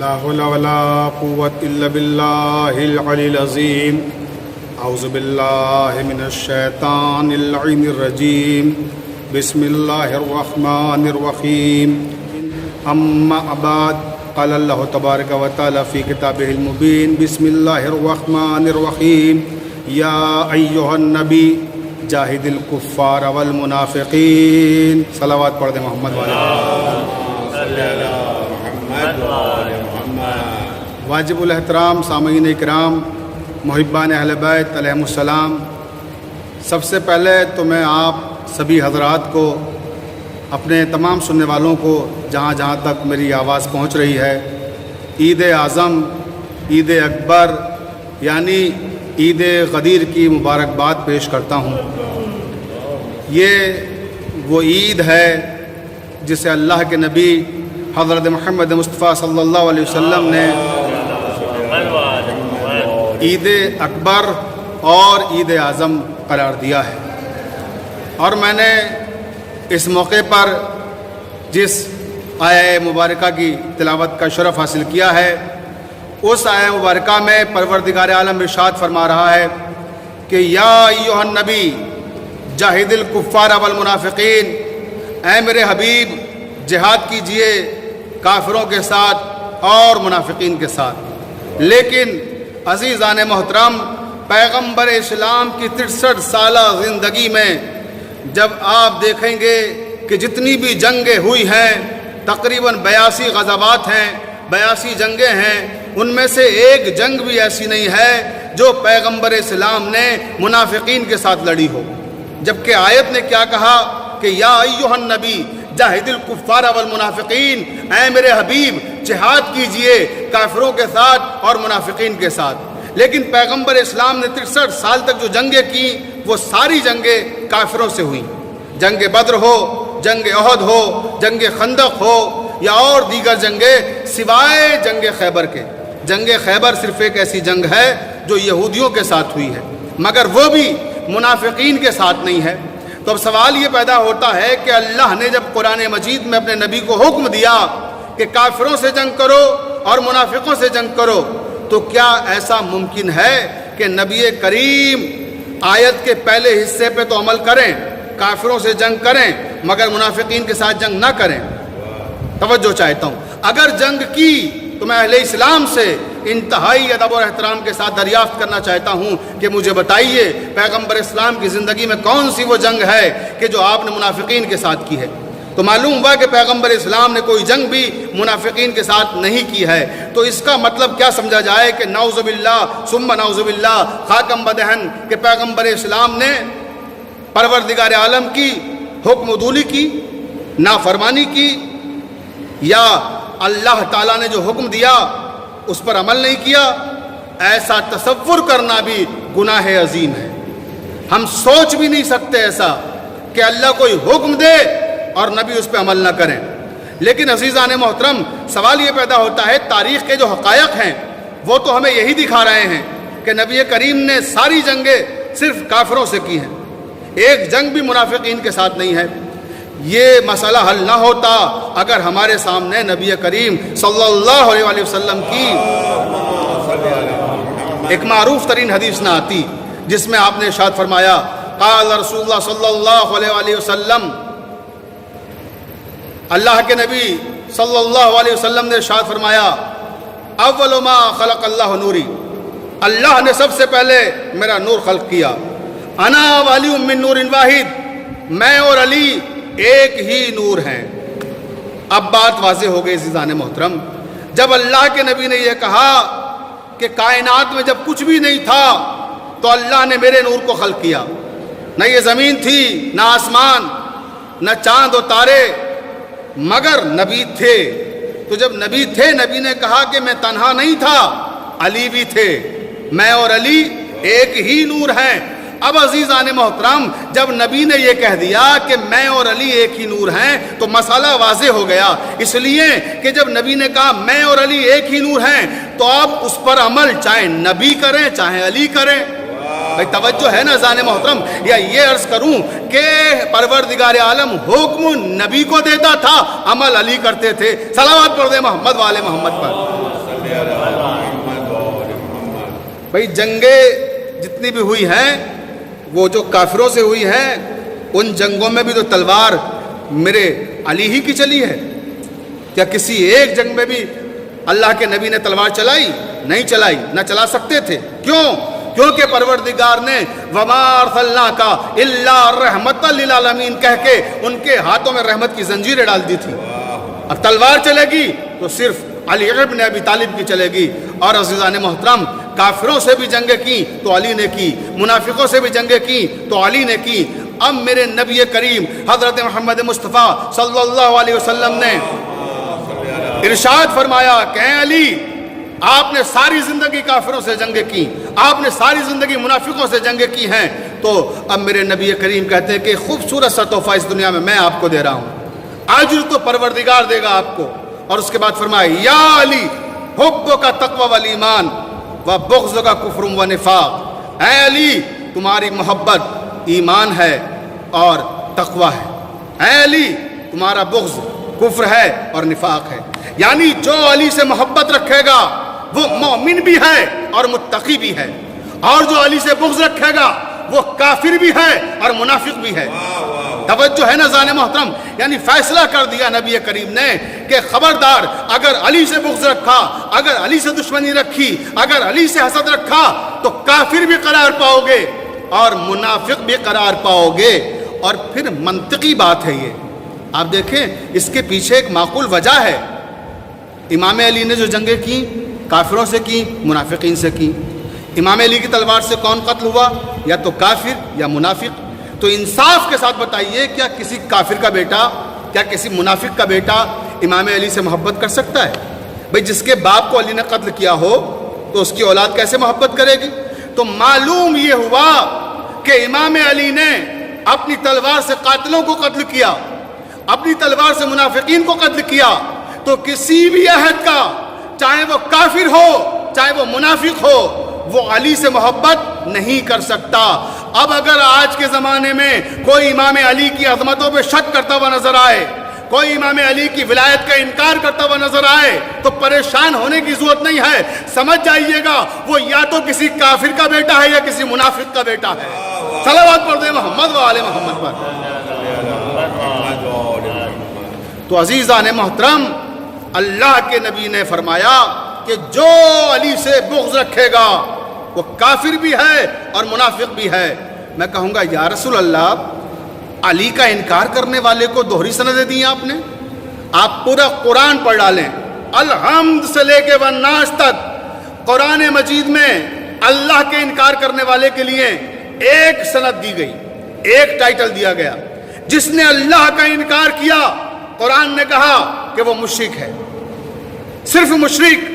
لا حول ولا قوة إلا بالله العلي العظيم. أعوذ بالله من الشيطان اللعين الرجيم. بسم الله الرحمن الرحيم. أما بعد قال الله تبارك وتعالى في كتابه المبين. بسم الله الرحمن الرحيم. يا أيها النبي جاهد الكفار والمنافقين. صلوات پڑھ دیں محمد والے. واجب الاحترام سامعین اکرام، محبان اہل بیت علیہم السلام، سب سے پہلے تو میں آپ سبھی حضرات کو، اپنے تمام سننے والوں کو جہاں جہاں تک میری آواز پہنچ رہی ہے، عید اعظم، عید اکبر یعنی عید غدیر کی مبارکباد پیش کرتا ہوں. یہ وہ عید ہے جسے اللہ کے نبی حضرت محمد مصطفیٰ صلی اللہ علیہ وسلم نے عید اکبر اور عید اعظم قرار دیا ہے. اور میں نے اس موقع پر جس آیہ مبارکہ کی تلاوت کا شرف حاصل کیا ہے، اس آیہ مبارکہ میں پروردگار عالم ارشاد فرما رہا ہے کہ یا ایھا النبی جاہد الکفار والمنافقین، اے میرے حبیب جہاد کیجئے کافروں کے ساتھ اور منافقین کے ساتھ. لیکن عزیزان محترم، پیغمبر اسلام کی 63 سالہ زندگی میں جب آپ دیکھیں گے کہ جتنی بھی جنگیں ہوئی ہیں، تقریباً 82 غزوات ہیں، 82 جنگیں ہیں، ان میں سے ایک جنگ بھی ایسی نہیں ہے جو پیغمبر اسلام نے منافقین کے ساتھ لڑی ہو. جبکہ آیت نے کیا کہا کہ یا ایھا النبی جاہد الکفار والمنافقین، اے میرے حبیب جہاد کیجئے کافروں کے ساتھ اور منافقین کے ساتھ. لیکن پیغمبر اسلام نے 63 سال تک جو جنگیں کی وہ ساری جنگیں کافروں سے ہوئیں. جنگ بدر ہو، جنگ احد ہو، جنگ خندق ہو یا اور دیگر جنگیں سوائے جنگ خیبر کے. جنگ خیبر صرف ایک ایسی جنگ ہے جو یہودیوں کے ساتھ ہوئی ہے، مگر وہ بھی منافقین کے ساتھ نہیں ہے. تو اب سوال یہ پیدا ہوتا ہے کہ اللہ نے جب قرآن مجید میں اپنے نبی کو حکم دیا کہ کافروں سے جنگ کرو اور منافقوں سے جنگ کرو، تو کیا ایسا ممکن ہے کہ نبی کریم آیت کے پہلے حصے پہ تو عمل کریں، کافروں سے جنگ کریں مگر منافقین کے ساتھ جنگ نہ کریں؟ توجہ چاہتا ہوں. اگر جنگ کی تو میں اہل اسلام سے انتہائی ادب اور احترام کے ساتھ دریافت کرنا چاہتا ہوں کہ مجھے بتائیے پیغمبر اسلام کی زندگی میں کون سی وہ جنگ ہے کہ جو آپ نے منافقین کے ساتھ کی ہے؟ تو معلوم ہوا کہ پیغمبر اسلام نے کوئی جنگ بھی منافقین کے ساتھ نہیں کی ہے. تو اس کا مطلب کیا سمجھا جائے کہ نعوذ باللہ ثم نعوذ باللہ خاکم بدہن کہ پیغمبر اسلام نے پروردگار عالم کی حکم عدولی کی، نافرمانی کی، یا اللہ تعالیٰ نے جو حکم دیا اس پر عمل نہیں کیا؟ ایسا تصور کرنا بھی گناہ عظیم ہے. ہم سوچ بھی نہیں سکتے ایسا کہ اللہ کوئی حکم دے اور نبی اس پہ عمل نہ کریں. لیکن عزیزان محترم، سوال یہ پیدا ہوتا ہے، تاریخ کے جو حقائق ہیں وہ تو ہمیں یہی دکھا رہے ہیں کہ نبی کریم نے ساری جنگیں صرف کافروں سے کی ہیں، ایک جنگ بھی منافقین کے ساتھ نہیں ہے. یہ مسئلہ حل نہ ہوتا اگر ہمارے سامنے نبی کریم صلی اللہ علیہ وسلم کی ایک معروف ترین حدیث نہ آتی جس میں آپ نے ارشاد فرمایا قال رسول اللہ صلی اللہ علیہ وسلم، اللہ کے نبی صلی اللہ علیہ وسلم نے ارشاد فرمایا اول ما خلق اللہ نوری، اللہ نے سب سے پہلے میرا نور خلق کیا. انا ولی من نور واحد، میں اور علی ایک ہی نور ہیں. اب بات واضح ہو گئی عزیزان محترم. جب اللہ کے نبی نے یہ کہا کہ کائنات میں جب کچھ بھی نہیں تھا تو اللہ نے میرے نور کو خلق کیا، نہ یہ زمین تھی، نہ آسمان، نہ چاند و تارے، مگر نبی تھے. تو جب نبی تھے، نبی نے کہا کہ میں تنہا نہیں تھا، علی بھی تھے، میں اور علی ایک ہی نور ہیں. اب عزیزان محترم، جب نبی نے یہ کہہ دیا کہ میں اور علی ایک ہی نور ہیں تو مسئلہ واضح ہو گیا. اس لیے کہ جب نبی نے کہا میں اور علی ایک ہی نور ہیں تو اب اس پر عمل چاہے نبی کریں چاہے علی کریں. بھائی توجہ ہے نا عزیزان محترم؟ یا یہ عرض کروں کہ پروردگار عالم حکم نبی کو دیتا تھا، عمل علی کرتے تھے. صلوات پڑھ دیں محمد والے محمد پر. بھائی جنگیں جتنی بھی ہوئی ہیں وہ جو کافروں سے ہوئی ہیں، ان جنگوں میں بھی تو تلوار میرے علی ہی کی چلی ہے۔ کیا کسی ایک جنگ میں بھی اللہ کے نبی نے تلوار چلائی؟ نہیں چلائی، نہ چلا سکتے تھے۔ کیوں؟ کیونکہ پروردگار نے وما ارسلناک الا رحمۃ للعالمین کہہ کے ان کے ہاتھوں میں رحمت کی زنجیریں ڈال دی تھی۔ اب تلوار چلے گی تو صرف علی ابن ابی طالب کی چلے گی۔ اور عزیزان محترم، کافروں سے بھی جنگیں کی تو علی نے کی، منافقوں سے بھی جنگیں کی تو علی نے کی۔ اب میرے نبی کریم حضرت محمد مصطفیٰ صلی اللہ علیہ وسلم نے ارشاد فرمایا کہ اے علی، آپ نے ساری زندگی کافروں سے جنگیں کی، آپ نے ساری زندگی منافقوں سے جنگیں کی ہیں، تو اب میرے نبی کریم کہتے ہیں کہ خوبصورت سا تحفہ اس دنیا میں میں آپ کو دے رہا ہوں، اجر تو پروردگار دے گا آپ کو۔ اور اس کے بعد فرمایا یا علی حبک تقوی والایمان و بغضک کفر و نفاق، اے علی تمہاری محبت ایمان ہے اور تقوی ہے، اے علی تمہارا بغض کفر ہے اور نفاق ہے۔ یعنی جو علی سے محبت رکھے گا وہ مومن بھی ہے اور متقی بھی ہے، اور جو علی سے بغض رکھے گا وہ کافر بھی ہے اور منافق بھی ہے۔ توجہ ہے نا زان محترم، یعنی فیصلہ کر دیا نبی کریم نے کہ خبردار، اگر علی سے بغض رکھا، اگر علی سے دشمنی رکھی، اگر علی سے حسد رکھا تو کافر بھی قرار پاؤ گے اور منافق بھی قرار پاؤ گے۔ اور پھر منطقی بات ہے یہ، آپ دیکھیں اس کے پیچھے ایک معقول وجہ ہے۔ امام علی نے جو جنگیں کی کافروں سے کی، منافقین سے کی۔ امام علی کی تلوار سے کون قتل ہوا؟ یا تو کافر یا منافق۔ تو انصاف کے ساتھ بتائیے، کیا کسی کافر کا بیٹا، کیا کسی منافق کا بیٹا امام علی سے محبت کر سکتا ہے؟ بھئی جس کے باپ کو علی نے قتل کیا ہو تو اس کی اولاد کیسے محبت کرے گی؟ تو معلوم یہ ہوا کہ امام علی نے اپنی تلوار سے قاتلوں کو قتل کیا، اپنی تلوار سے منافقین کو قتل کیا، تو کسی بھی عہد کا، چاہے وہ کافر ہو چاہے وہ منافق ہو، وہ علی سے محبت نہیں کر سکتا۔ اب اگر آج کے زمانے میں کوئی امام علی کی عظمتوں پہ شک کرتا ہوا نظر آئے، کوئی امام علی کی ولایت کا انکار کرتا ہوا نظر آئے، تو پریشان ہونے کی ضرورت نہیں ہے، سمجھ جائیے گا وہ یا تو کسی کافر کا بیٹا ہے یا کسی منافق کا بیٹا ہے۔ صلوات پڑھ دیں محمد و آل محمد پر۔ تو عزیزان محترم، اللہ کے نبی نے فرمایا کہ جو علی سے بغض رکھے گا وہ کافر بھی ہے اور منافق بھی ہے۔ میں کہوں گا یا رسول اللہ، علی کا انکار کرنے والے کو دوہری سندیں دی آپ نے؟ آپ پورا قرآن پڑھ ڈالیں، الحمد سے لے کے والناس تک، قرآن مجید میں اللہ کے انکار کرنے والے کے لیے ایک سند دی گئی، ایک ٹائٹل دیا گیا۔ جس نے اللہ کا انکار کیا، قرآن نے کہا کہ وہ مشرک ہے، صرف مشرک۔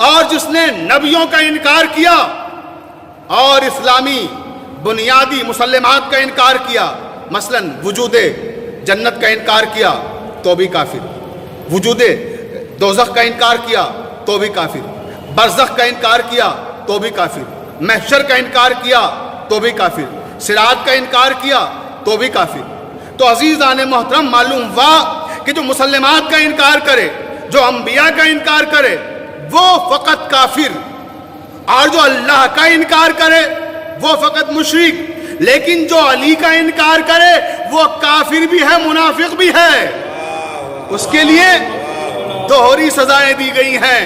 اور جس نے نبیوں کا انکار کیا اور اسلامی بنیادی مسلمات کا انکار کیا، مثلا وجود جنت کا انکار کیا تو بھی کافر، وجود دوزخ کا انکار کیا تو بھی کافر، برزخ کا انکار کیا تو بھی کافر، محشر کا انکار کیا تو بھی کافر، صراط کا انکار کیا تو بھی کافر۔ تو عزیزان محترم، معلوم ہوا کہ جو مسلمات کا انکار کرے، جو انبیاء کا انکار کرے، وہ فقط کافر، اور جو اللہ کا انکار کرے وہ فقط مشرک۔ لیکن جو علی کا انکار کرے وہ کافر بھی ہے، منافق بھی ہے، اس کے لیے دوہری سزائیں دی گئی ہیں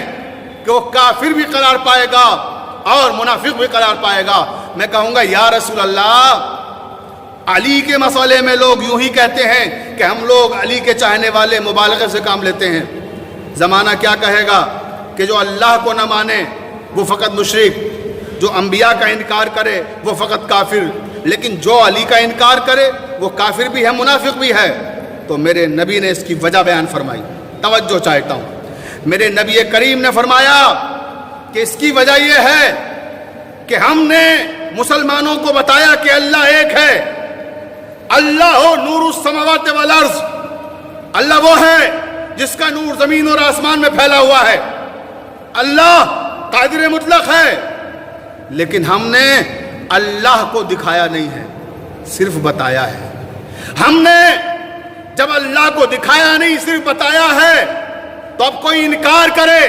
کہ وہ کافر بھی قرار پائے گا اور منافق بھی قرار پائے گا۔ میں کہوں گا یا رسول اللہ، علی کے مسئلے میں لوگ یوں ہی کہتے ہیں کہ ہم لوگ علی کے چاہنے والے، مبالغے سے کام لیتے ہیں۔ زمانہ کیا کہے گا کہ جو اللہ کو نہ مانے وہ فقط مشرک، جو انبیاء کا انکار کرے وہ فقط کافر، لیکن جو علی کا انکار کرے وہ کافر بھی ہے، منافق بھی ہے۔ تو میرے نبی نے اس کی وجہ بیان فرمائی، توجہ چاہتا ہوں۔ میرے نبی کریم نے فرمایا کہ اس کی وجہ یہ ہے کہ ہم نے مسلمانوں کو بتایا کہ اللہ ایک ہے، اللہ نور السماوات والارض، اللہ وہ ہے جس کا نور زمین اور آسمان میں پھیلا ہوا ہے، اللہ قادر مطلق ہے۔ لیکن ہم نے اللہ کو دکھایا نہیں ہے، صرف بتایا ہے۔ ہم نے جب اللہ کو دکھایا نہیں، صرف بتایا ہے، تو اب کوئی انکار کرے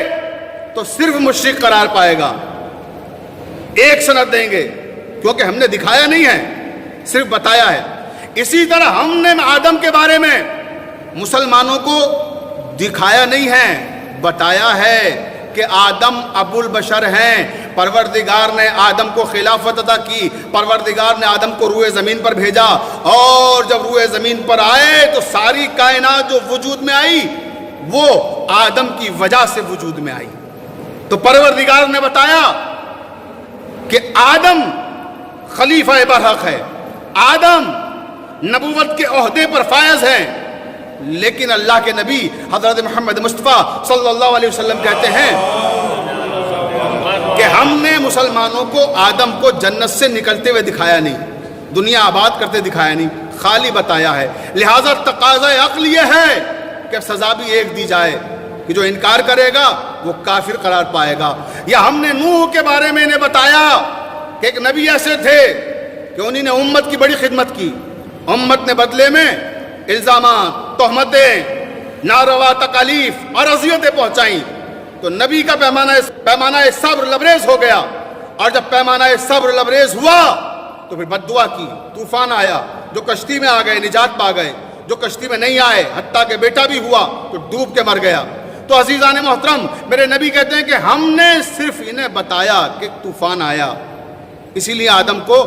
تو صرف مشرک قرار پائے گا. ایک سند دیں گے کیونکہ ہم نے دکھایا نہیں ہے, صرف بتایا ہے. اسی طرح ہم نے آدم کے بارے میں مسلمانوں کو دکھایا نہیں ہے, بتایا ہے کہ آدم ابو البشر ہیں. پروردگار نے آدم کو خلافت عطا کی, پروردگار نے آدم کو روئے زمین پر بھیجا, اور جب روئے زمین پر آئے تو ساری کائنات جو وجود میں آئی وہ آدم کی وجہ سے وجود میں آئی. تو پروردگار نے بتایا کہ آدم خلیفہ برحق ہے, آدم نبوت کے عہدے پر فائز ہیں. لیکن اللہ کے نبی حضرت محمد مصطفیٰ صلی اللہ علیہ وسلم کہتے ہیں کہ ہم نے مسلمانوں کو آدم کو جنت سے نکلتے ہوئے دکھایا نہیں, دنیا آباد کرتے دکھایا نہیں, خالی بتایا ہے. لہٰذا تقاضا عقل یہ ہے کہ سزا بھی ایک دی جائے کہ جو انکار کرے گا وہ کافر قرار پائے گا. یا ہم نے نوح کے بارے میں انہیں بتایا کہ ایک نبی ایسے تھے کہ انہی نے امت کی بڑی خدمت کی, امت نے بدلے میں الزامات, تہمتیں, ناروا تکالیف اور اذیتیں پہنچائیں. تو نبی کا پیمانہ صبر لبریز ہو گیا, اور جب پیمانہ صبر لبریز ہوا تو پھر بد دعا کی, طوفان آیا, جو کشتی میں آ گئے نجات پا گئے, جو کشتی میں نہیں آئے حتیٰ کہ بیٹا بھی ہوا تو ڈوب کے مر گیا. تو عزیزان محترم, میرے نبی کہتے ہیں کہ ہم نے صرف انہیں بتایا کہ طوفان آیا, اسی لیے آدم کو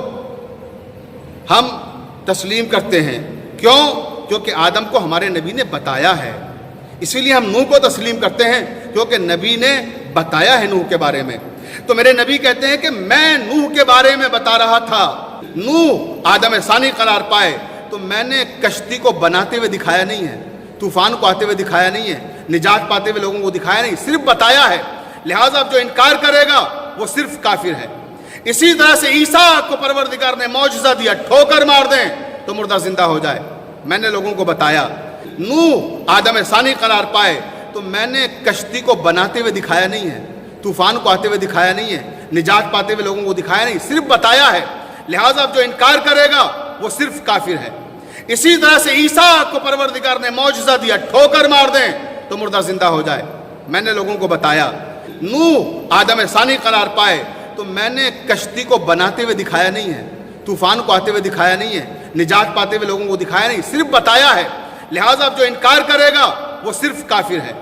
ہم تسلیم کرتے ہیں. کیوں؟ کیونکہ آدم کو ہمارے نبی نے بتایا ہے. اسی لیے ہم نوح کو تسلیم کرتے ہیں کیونکہ نبی نے بتایا ہے نوح کے بارے میں. تو میرے نبی کہتے ہیں کہ میں نوح کے بارے میں بتا رہا تھا, نوح آدم ثانی قرار پائے تو میں نے کشتی کو بناتے ہوئے دکھایا نہیں ہے, طوفان کو آتے ہوئے دکھایا نہیں ہے, نجات پاتے ہوئے لوگوں کو دکھایا نہیں, صرف بتایا ہے. لہٰذا اب جو انکار کرے گا وہ صرف کافر ہے. اسی طرح سے عیسیٰ کو پروردگار نے معجزہ دیا, ٹھوکر مار دیں تو مردہ زندہ ہو جائے. میں نے لوگوں کو بتایا. نوح آدم ثانی قرار پائے تو میں نے کشتی کو بناتے ہوئے دکھایا نہیں ہے, طوفان کو آتے ہوئے دکھایا نہیں ہے, نجات پاتے ہوئے لوگوں کو دکھایا نہیں, صرف بتایا ہے. لہٰذا اب جو انکار کرے گا وہ صرف کافر ہے. اسی طرح سے عیسیٰ کو پروردگار نے معجزہ دیا, ٹھوکر مار دیں تو مردہ زندہ ہو جائے. میں نے لوگوں کو بتایا. نوح آدم ثانی قرار پائے تو میں نے کشتی کو بناتے ہوئے دکھایا نہیں ہے, طوفان کو آتے ہوئے دکھایا نہیں ہے, نجات پاتے ہوئے لوگوں کو دکھایا نہیں, صرف بتایا ہے. لہٰذا اب جو انکار کرے گا وہ صرف کافر ہے.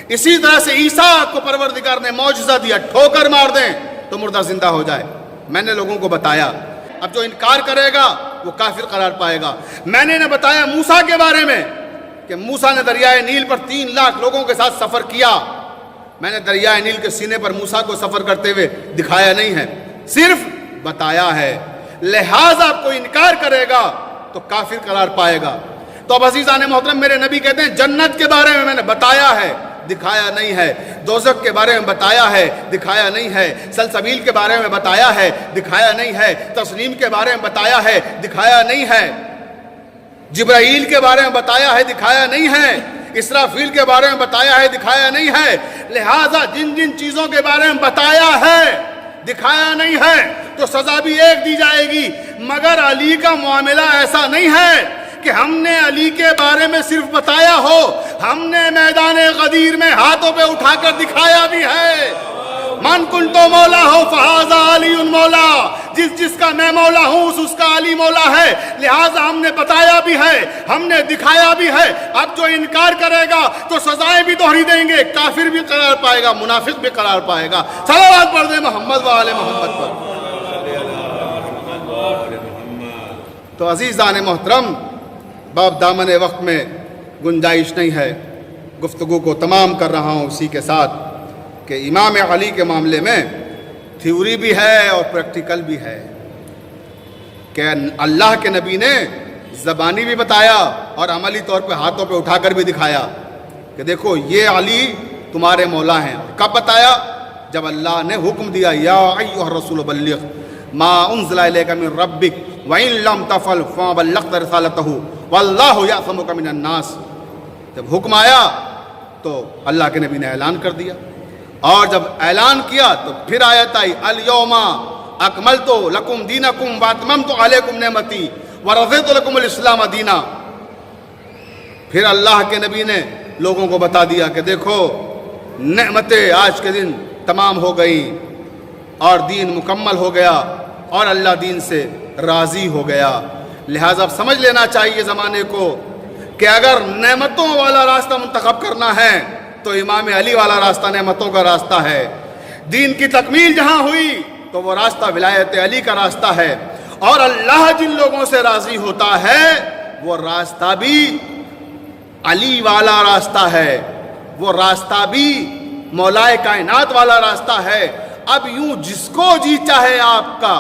اسی طرح سے عیسیٰ کو پروردگار نے معجزہ دیا, ٹھوکر مار دیں تو مردہ زندہ ہو جائے. میں نے لوگوں کو بتایا. اب جو انکار کرے گا وہ کافر قرار پائے گا. میں نے انہیں بتایا موسیٰ کے بارے میں کہ موسیٰ نے دریائے نیل پر 3 لاکھ لوگوں کے ساتھ سفر کیا. میں نے دریائے نیل کے سینے پر موسیٰ کو سفر کرتے ہوئے دکھایا نہیں ہے, صرف بتایا ہے. لہٰذا کوئی انکار کرے گا تو کافر قرار پائے گا. تو اب عزیزان محترم, میرے نبی کہتے ہیں جنت کے بارے میں نے بتایا ہے, دکھایا نہیں ہے. دوزخ کے بارے میں بتایا ہے, دکھایا نہیں ہے. سلسبیل کے بارے میں بتایا ہے, دکھایا نہیں ہے. تسلیم کے بارے میں بتایا ہے, دکھایا نہیں ہے. جبرائیل کے بارے میں بتایا ہے, دکھایا نہیں ہے. اسرافیل کے بارے میں بتایا ہے, دکھایا نہیں ہے. لہٰذا جن جن چیزوں کے بارے میں بتایا ہے, دکھایا نہیں ہے, تو سزا بھی ایک دی جائے گی. مگر علی کا معاملہ ایسا نہیں ہے کہ ہم نے علی کے بارے میں صرف بتایا ہو, ہم نے میدان غدیر میں ہاتھوں پہ اٹھا کر دکھایا بھی ہے. من کنتو مولا ہو فہذا علی مولا, جس کا میں مولا ہوں اس کا علی مولا ہے. لہٰذا ہم نے بتایا بھی ہے, ہم نے دکھایا بھی ہے. اب جو انکار کرے گا تو سزائیں بھی دوہری دیں گے, کافر بھی قرار پائے گا, منافق بھی قرار پائے گا. صلوات پڑھ دیں محمد و آل محمد پر. تو عزیزان محترم, باب دامن وقت میں گنجائش نہیں ہے, گفتگو کو تمام کر رہا ہوں اسی کے ساتھ کہ امام علی کے معاملے میں تھیوری بھی ہے اور پریکٹیکل بھی ہے. کہ اللہ کے نبی نے زبانی بھی بتایا اور عملی طور پہ ہاتھوں پہ اٹھا کر بھی دکھایا کہ دیکھو یہ علی تمہارے مولا ہیں. کب بتایا؟ جب اللہ نے حکم دیا, یا ایھا الرسول بلغ ما انزل الیک من ربک وان لم تفعل فما بلغت رسالتہ واللہ یعصمک من الناس. جب حکم آیا تو اللہ کے نبی نے اعلان کر دیا, اور جب اعلان کیا تو پھر آیت آئی, الیوم اکملت لکم دینکم واتممت علیکم نعمتی ورضیت لکم الاسلام دینا. پھر اللہ کے نبی نے لوگوں کو بتا دیا کہ دیکھو نعمتیں آج کے دن تمام ہو گئی اور دین مکمل ہو گیا اور اللہ دین سے راضی ہو گیا۔ لہٰذا اب سمجھ لینا چاہیے زمانے کو کہ اگر نعمتوں والا راستہ منتخب کرنا ہے تو امام علی والا راستہ نعمتوں کا راستہ ہے۔ دین کی تکمیل جہاں ہوئی تو وہ راستہ ولایت علی کا راستہ ہے، اور اللہ جن لوگوں سے راضی ہوتا ہے وہ راستہ بھی علی والا راستہ ہے، وہ راستہ بھی مولائے کائنات والا راستہ ہے۔ اب یوں جس کو جی چاہے آپ کا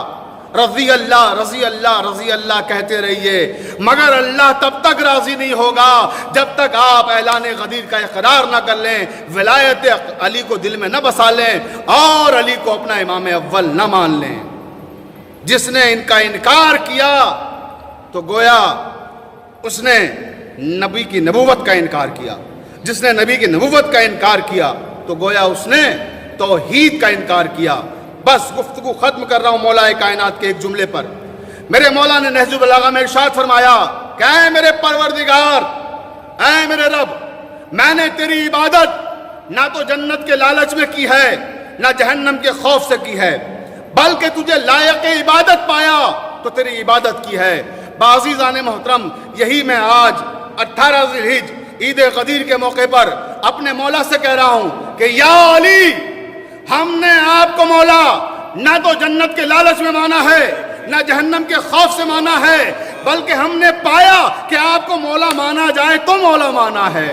رضی اللہ رضی اللہ رضی اللہ کہتے رہیے، مگر اللہ تب تک راضی نہیں ہوگا جب تک آپ اعلان غدیر کا اقرار نہ کر لیں، ولایت علی کو دل میں نہ بسا لیں اور علی کو اپنا امام اول نہ مان لیں۔ جس نے ان کا انکار کیا تو گویا اس نے نبی کی نبوت کا انکار کیا، جس نے نبی کی نبوت کا انکار کیا تو گویا اس نے توحید کا انکار کیا۔ بس گفتگو ختم کر رہا ہوں مولا کائنات کے ایک جملے پر۔ میرے مولا نے نہج البلاغہ میں ارشاد فرمایا کہ اے میرے پروردگار، اے میرے رب، میں نے تیری عبادت نہ تو جنت کے لالچ میں کی ہے نہ جہنم کے خوف سے کی ہے، بلکہ تجھے لائق عبادت پایا تو تیری عبادت کی ہے۔ بعزیزان محترم، یہی میں آج 18 ذی الحجہ عید غدیر کے موقع پر اپنے مولا سے کہہ رہا ہوں کہ یا علی، ہم نے آپ کو مولا نہ تو جنت کے لالچ میں مانا ہے نہ جہنم کے خوف سے مانا ہے، بلکہ ہم نے پایا کہ آپ کو مولا مانا جائے تو مولا مانا ہے۔